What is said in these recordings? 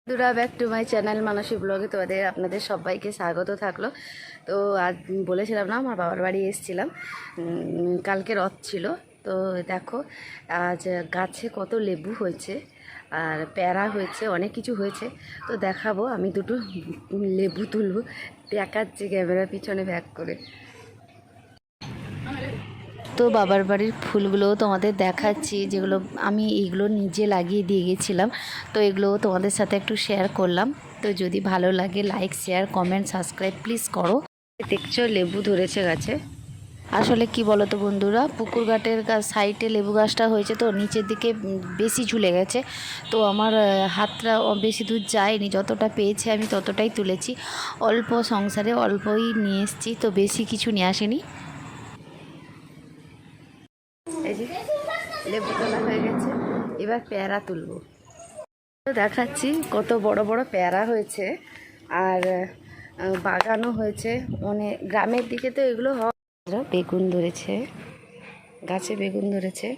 বন্ধুরা, back to my channel মানসী ব্লগে আপনাদের সবাইকে স্বাগত থাকলো। তো আজ বলেছিলাম না, আমার বাবার বাড়ি এসেছিলাম, কালকে রথ ছিল। তো দেখো আজ গাছে কত লেবু হয়েছে আর প্যারা হয়েছে, অনেক কিছু হয়েছে। তো দেখাবো, আমি দুটো লেবু তুলবো, দেখাচ্ছি ক্যামেরার পিছনে ব্যাক করে। তো বাবার বাড়ির ফুলগুলোও তোমাদের দেখাচ্ছি, যেগুলো আমি এইগুলো নিজে লাগিয়ে দিয়ে গেছিলাম। তো এগুলোও তোমাদের সাথে একটু শেয়ার করলাম। তো যদি ভালো লাগে like, share, comment, subscribe please করো। দেখছো লেবু ধরেছে গাছে। আসলে কি বলো তো বন্ধুরা, পুকুর ঘাটের সাইডে লেবু গাছটা হয়েছে, তো নিচের দিকে বেশি ঝুলে গেছে। তো আমার হাতটা বেশি দূর যায়নি, যতটা পেয়েছি আমি ততটাই তুলেছি। অল্প সংসারে অল্পই নিয়ে এসেছি, তো বেশি কিছু নিয়ে আসেনি। এই যে লেবু তোলা হয়ে গেছে, এবার পেয়ারা তুলবো। দেখাচ্ছি কত বড় বড় পেয়ারা হয়েছে আর বাগানও হয়েছে। মানে গ্রামের দিকে তো এগুলো হয়। বেগুন ধরেছে, গাছে বেগুন ধরেছে,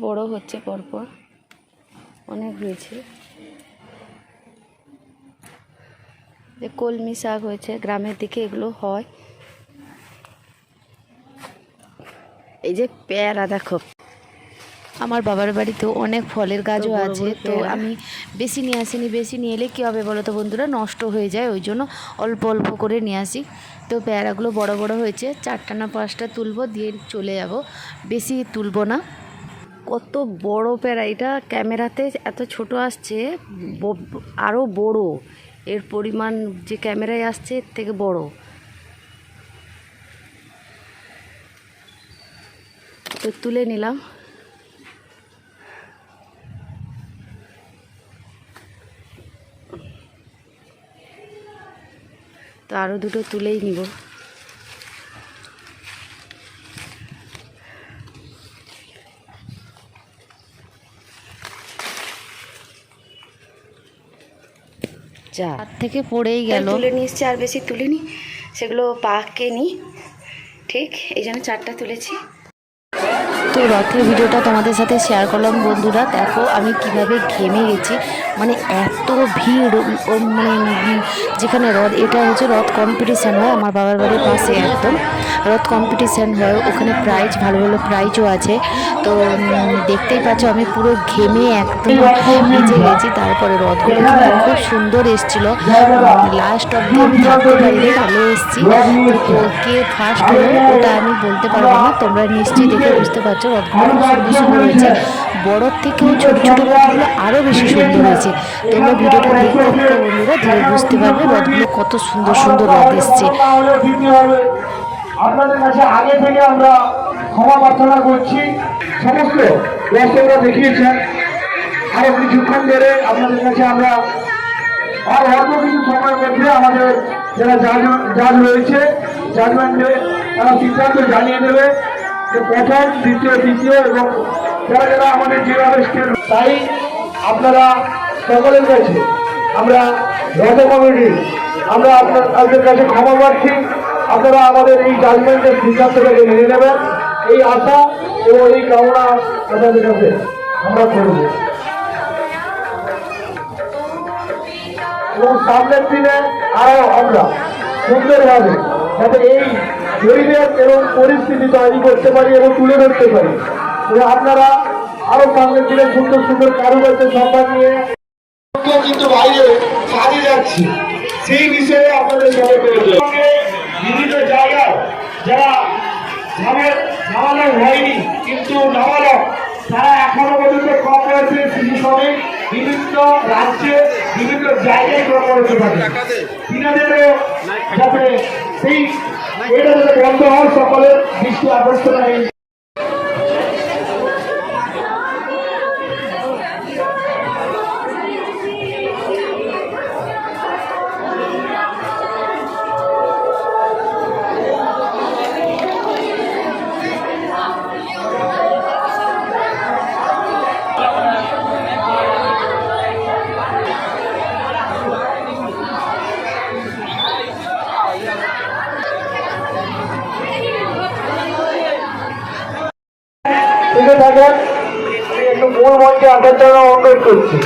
বড় হচ্ছে পরপর, অনেক হয়েছে। যে কলমি শাক হয়েছে, গ্রামের দিকে এগুলো হয়। এই যে পেয়ারা দেখো, আমার বাবার বাড়িতেও অনেক ফলের গাছও আছে। তো আমি বেশি নিয়ে আসিনি, বেশি নিয়ে এলে কী হবে বলো তো বন্ধুরা, নষ্ট হয়ে যায়, ওই জন্য অল্প অল্প করে নিয়ে আসি। তো পেয়ারাগুলো বড় বড় হয়েছে, 4টা না 5টা তুলবো, দিয়ে চলে যাব, বেশি তুলবো না। কত বড় পেয়ারা, এটা ক্যামেরাতে এত ছোট আসছে, আরও বড়, এর পরিমাণ যে ক্যামেরায় আসছে এর থেকে বড়। তো তুলে নিলাম। তো আরও দুটো তুলেই নিব। যা হাত থেকে পড়েই গেল, তুলে নিয়ে এসছি, আর বেশি তুলিনি, সেগুলো পাকেনি ঠিক, এই জন্য 4টা তুলেছি। তো রথের ভিডিওটা তোমাদের সাথে শেয়ার করলাম বন্ধুরা। দেখো আমি কিভাবে ঘেমে গেছি, মানে এত ভিড়। মানে যেখানে রথ, এটা হচ্ছে রথ কম্পিটিশান হয় আমার বাবার বাড়ির পাশে, একদম রথ কম্পিটিশান হয়, ওখানে প্রাইজ, ভালো ভালো প্রাইজও আছে। তো দেখতেই পাচ্ছ আমি পুরো ঘেমে একদম ভিজে গেছি। তারপরে রথগুলো কিন্তু খুব সুন্দর এসেছিলো, লাস্ট অব্দি আমি থাকতে পারিনি, চলে এসেছি। তো কে ফার্স্ট হলো ওটা আমি বলতে পারবো না, তোমরা নিশ্চয়ই দেখে বুঝতে পারছো। রথগুলো খুব সুন্দর সুন্দর হয়েছে, বড়োর থেকেও ছোট ছোট রথগুলো আরও বেশি সুন্দর হয়েছে। তোমরা ভিডিওটা দেখতে থাকো বন্ধুরা, ধীরে বুঝতে পারবে রথগুলো কত সুন্দর সুন্দর রথ এসছে। আপনাদের কাছে আগে থেকে আমরা ক্ষমা প্রার্থনা করছি। সমস্ত দর্শকরা দেখিয়েছেন, আরো কিছুক্ষণ ধরে আপনাদের কাছে আমরা আর অল্প কিছু সময়ের মধ্যে আমাদের যারা জাজ রয়েছে, জাজমেন্টে তারা সিদ্ধান্ত জানিয়ে দেবে যে প্রথম, দ্বিতীয়, তৃতীয় এবং যারা যারা আমাদের যেভাবে স্টেট। তাই আপনারা সকলের কাছে আমরা রথ কমিটি আমরা আপনাদের কাছে ক্ষমা প্রার্থী। আপনারা আমাদের এই জাজমেন্টের সিদ্ধান্তটাকে মেনে নেবেন, এই আশা এবং এই কামনা আপনাদের কাছে আমরা করব। এবং সামনের দিনে আরো আমরা সুন্দরভাবে যাতে এই পরিবেশ এবং পরিস্থিতি তৈরি করতে পারি এবং তুলে ধরতে পারি, এবং আপনারা আরো সামনের দিনে সুন্দর সুন্দর কারুকার্যের সম্মান নিয়ে কিন্তু বাইরে ছাড়িয়ে যাচ্ছি, সেই বিষয়ে আপনাদের বিভিন্ন জায়গায় যারা নামানো হয়নি কিন্তু নামানো, তারা এখনো পর্যন্ত কর্মরত শিশু শ্রমিক বিভিন্ন রাজ্যে বিভিন্ন জায়গায় কর্মরত থাকে, তিনাদেরও যাতে সেই এটা যাতে বন্ধ হয়, সকলের দৃষ্টি আকর্ষণ। থাকেন একটু মূল মঞ্চে আসার জন্য অনুরোধ করছি।